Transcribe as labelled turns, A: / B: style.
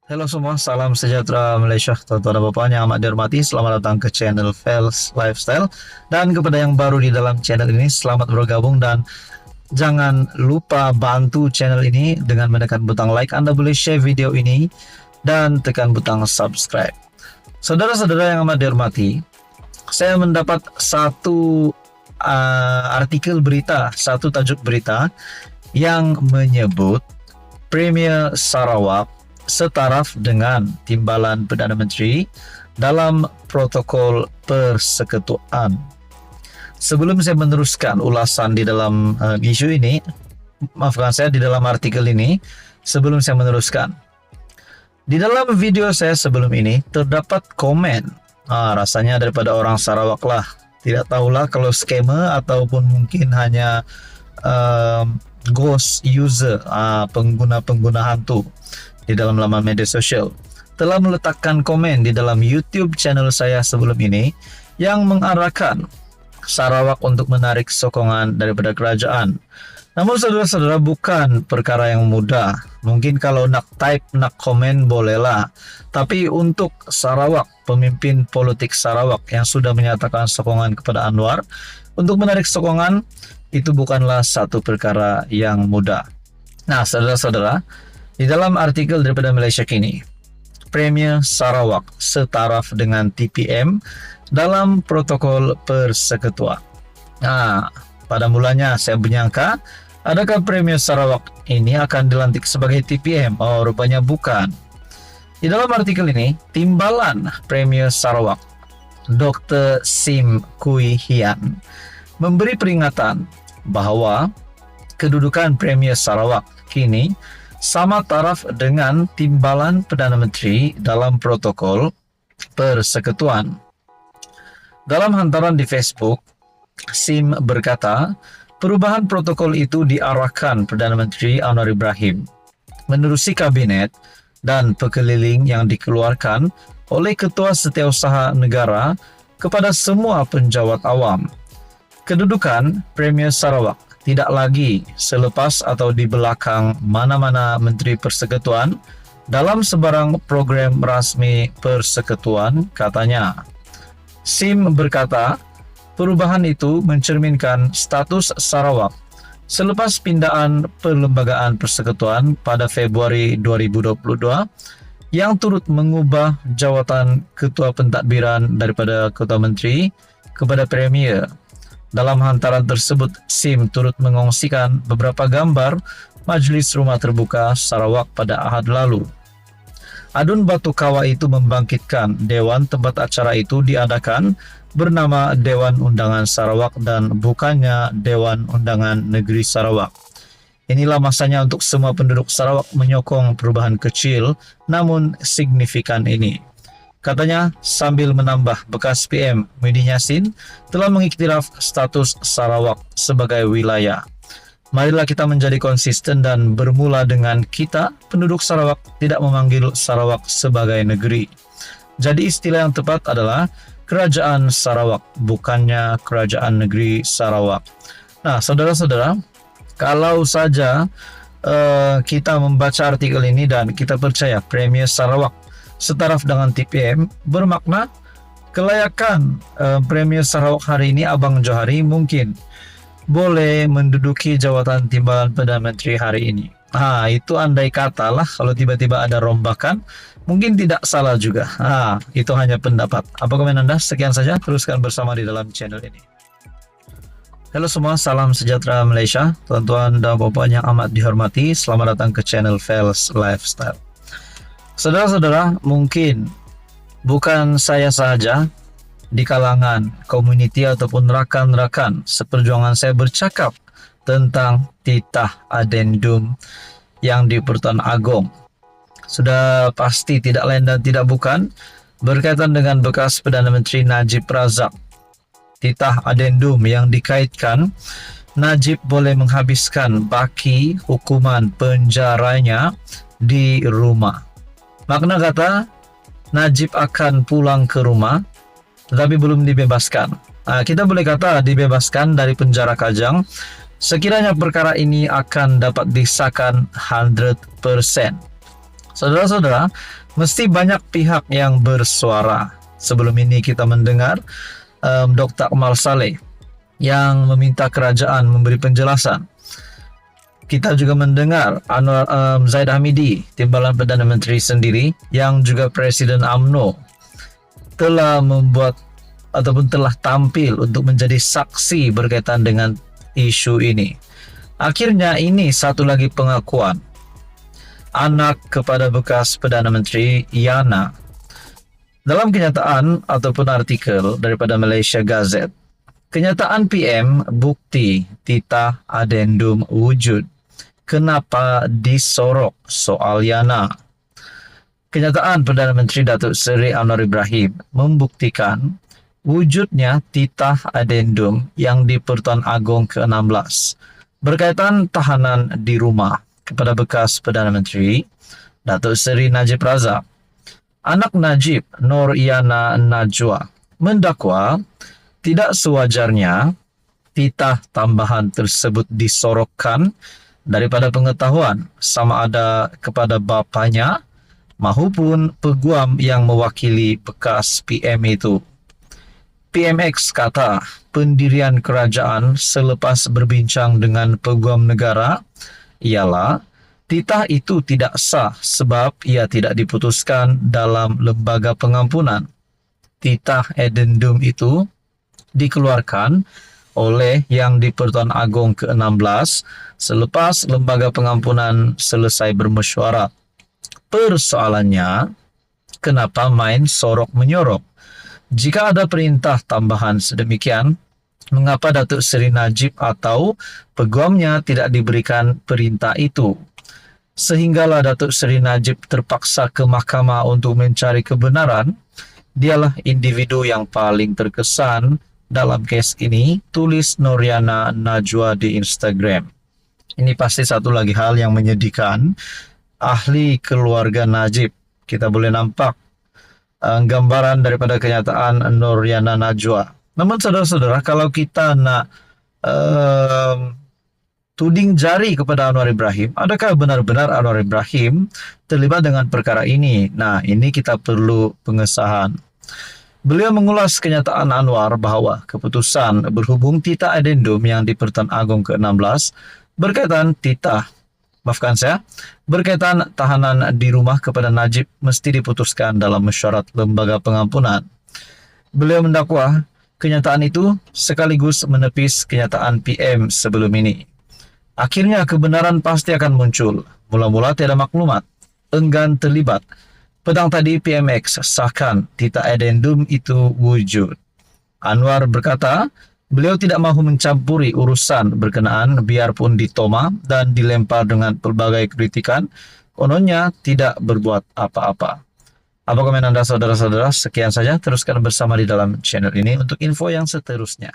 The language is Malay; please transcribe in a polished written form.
A: Halo semua, salam sejahtera Malaysia, tuan-tuan dan puan yang amat dihormati. Selamat datang ke channel Fels Lifestyle. Dan kepada yang baru di dalam channel ini, selamat bergabung dan jangan lupa bantu channel ini dengan menekan butang like. Anda boleh share video ini dan tekan butang subscribe. Saudara-saudara yang amat dihormati, saya mendapat satu artikel berita, satu tajuk berita yang menyebut Premier Sarawak setaraf dengan timbalan Perdana Menteri dalam protokol persekutuan. Sebelum saya meneruskan ulasan di dalam isu ini, maafkan saya, di dalam artikel ini, sebelum saya meneruskan, di dalam video saya sebelum ini terdapat komen, rasanya daripada orang Sarawak lah, tidak tahulah kalau scammer ataupun mungkin hanya ghost user, pengguna-pengguna hantu di dalam laman media sosial, telah meletakkan komen di dalam YouTube channel saya sebelum ini yang mengarahkan Sarawak untuk menarik sokongan daripada kerajaan. Namun saudara-saudara, bukan perkara yang mudah. Mungkin kalau nak type, nak komen bolehlah. Tapi untuk Sarawak, pemimpin politik Sarawak yang sudah menyatakan sokongan kepada Anwar, untuk menarik sokongan itu bukanlah satu perkara yang mudah. Nah, saudara-saudara, di dalam artikel daripada Malaysia Kini, Premier Sarawak setaraf dengan TPM dalam protokol persekutuan. Nah, pada mulanya saya menyangka, adakah Premier Sarawak ini akan dilantik sebagai TPM? Oh, rupanya bukan. Di dalam artikel ini, timbalan Premier Sarawak, Dr. Sim Kui Hian, memberi peringatan bahawa kedudukan Premier Sarawak kini sama taraf dengan timbalan Perdana Menteri dalam protokol persekutuan. Dalam hantaran di Facebook, Sim berkata, perubahan protokol itu diarahkan Perdana Menteri Anwar Ibrahim menerusi kabinet dan pekeliling yang dikeluarkan oleh Ketua Setiausaha Negara kepada semua penjawat awam. Kedudukan Premier Sarawak tidak lagi selepas atau di belakang mana-mana Menteri Persekutuan dalam sebarang program rasmi persekutuan, katanya. Sim berkata, perubahan itu mencerminkan status Sarawak selepas pindaan Perlembagaan Persekutuan pada Februari 2022 yang turut mengubah jawatan Ketua Pentadbiran daripada Ketua Menteri kepada Premier. Dalam hantaran tersebut, Sim turut mengongsikan beberapa gambar Majlis Rumah Terbuka Sarawak pada Ahad lalu. Adun Batu Kawah itu membangkitkan dewan tempat acara itu diadakan bernama Dewan Undangan Sarawak dan bukannya Dewan Undangan Negeri Sarawak. Inilah masanya untuk semua penduduk Sarawak menyokong perubahan kecil namun signifikan ini. Katanya sambil menambah, bekas PM Muhyiddin Yassin telah mengiktiraf status Sarawak sebagai wilayah. Marilah kita menjadi konsisten dan bermula dengan kita, penduduk Sarawak, tidak memanggil Sarawak sebagai negeri. Jadi istilah yang tepat adalah Kerajaan Sarawak, bukannya Kerajaan Negeri Sarawak. Nah, saudara-saudara, kalau saja kita membaca artikel ini dan kita percaya Premier Sarawak setaraf dengan TPM, bermakna kelayakan Premier Sarawak hari ini, Abang Johari, mungkin boleh menduduki jawatan timbalan Perdana Menteri hari ini. Itu andai kata lah, kalau tiba-tiba ada rombakan, mungkin tidak salah juga. Itu hanya pendapat. Apa komen Anda? Sekian saja, teruskan bersama di dalam channel ini. Halo semua, salam sejahtera Malaysia, tuan-tuan dan puan yang amat dihormati. Selamat datang ke channel Fels Lifestyle. Saudara-saudara, mungkin bukan saya saja di kalangan komuniti ataupun rakan-rakan seperjuangan saya bercakap tentang titah adendum yang di Pertuan Agong. Sudah pasti tidak lain dan tidak bukan berkaitan dengan bekas Perdana Menteri Najib Razak. Titah adendum yang dikaitkan Najib boleh menghabiskan baki hukuman penjaranya di rumah. Makna kata, Najib akan pulang ke rumah, tetapi belum dibebaskan. Kita boleh kata dibebaskan dari penjara Kajang, sekiranya perkara ini akan dapat disahkan 100%. Saudara-saudara, mesti banyak pihak yang bersuara. Sebelum ini kita mendengar Dr. Akmal Saleh yang meminta kerajaan memberi penjelasan. Kita juga mendengar Zaid Hamidi, Timbalan Perdana Menteri sendiri, yang juga Presiden UMNO, telah membuat ataupun telah tampil untuk menjadi saksi berkaitan dengan isu ini. Akhirnya ini satu lagi pengakuan anak kepada bekas Perdana Menteri Yana. Dalam kenyataan ataupun artikel daripada Malaysia Gazette, kenyataan PM bukti titah adendum wujud. Kenapa disorok soal Yana? Kenyataan Perdana Menteri Datuk Seri Anwar Ibrahim membuktikan wujudnya titah adendum yang di Pertuan Agong ke-16 berkaitan tahanan di rumah kepada bekas Perdana Menteri Datuk Seri Najib Razak. Anak Najib, Nur Yana Najwa, mendakwa tidak sewajarnya titah tambahan tersebut disorokkan daripada pengetahuan sama ada kepada bapanya maupun peguam yang mewakili bekas PM itu. PMX kata pendirian kerajaan selepas berbincang dengan peguam negara ialah titah itu tidak sah sebab ia tidak diputuskan dalam lembaga pengampunan. Titah addendum itu dikeluarkan oleh Yang di-Pertuan Agong ke-16 selepas lembaga pengampunan selesai bermesyuarat. Persoalannya, kenapa main sorok-menyorok? Jika ada perintah tambahan sedemikian, mengapa Datuk Seri Najib atau peguamnya tidak diberikan perintah itu? Sehinggalah Datuk Seri Najib terpaksa ke mahkamah untuk mencari kebenaran. Dialah individu yang paling terkesan dalam kes ini, tulis Nur Yana Najwa di Instagram. Ini pasti satu lagi hal yang menyedihkan. Ahli keluarga Najib, kita boleh nampak gambaran daripada kenyataan Nur Yana Najwa. Namun saudara-saudara, kalau kita nak tuding jari kepada Anwar Ibrahim, adakah benar-benar Anwar Ibrahim terlibat dengan perkara ini? Nah, ini kita perlu pengesahan. Beliau mengulas kenyataan Anwar bahawa keputusan berhubung titah adendum yang di Pertuan Agong ke-16 berkaitan berkaitan tahanan di rumah kepada Najib mesti diputuskan dalam mesyuarat lembaga pengampunan. Beliau mendakwa kenyataan itu sekaligus menepis kenyataan PM sebelum ini. Akhirnya kebenaran pasti akan muncul. Mula-mula tiada maklumat, enggan terlibat. Petang tadi PMX sahkan titah adendum itu wujud. Anwar berkata, beliau tidak mahu mencampuri urusan berkenaan biarpun ditoma dan dilempar dengan pelbagai kritikan, kononnya tidak berbuat apa-apa. Apa komen Anda saudara-saudara? Sekian saja, teruskan bersama di dalam channel ini untuk info yang seterusnya.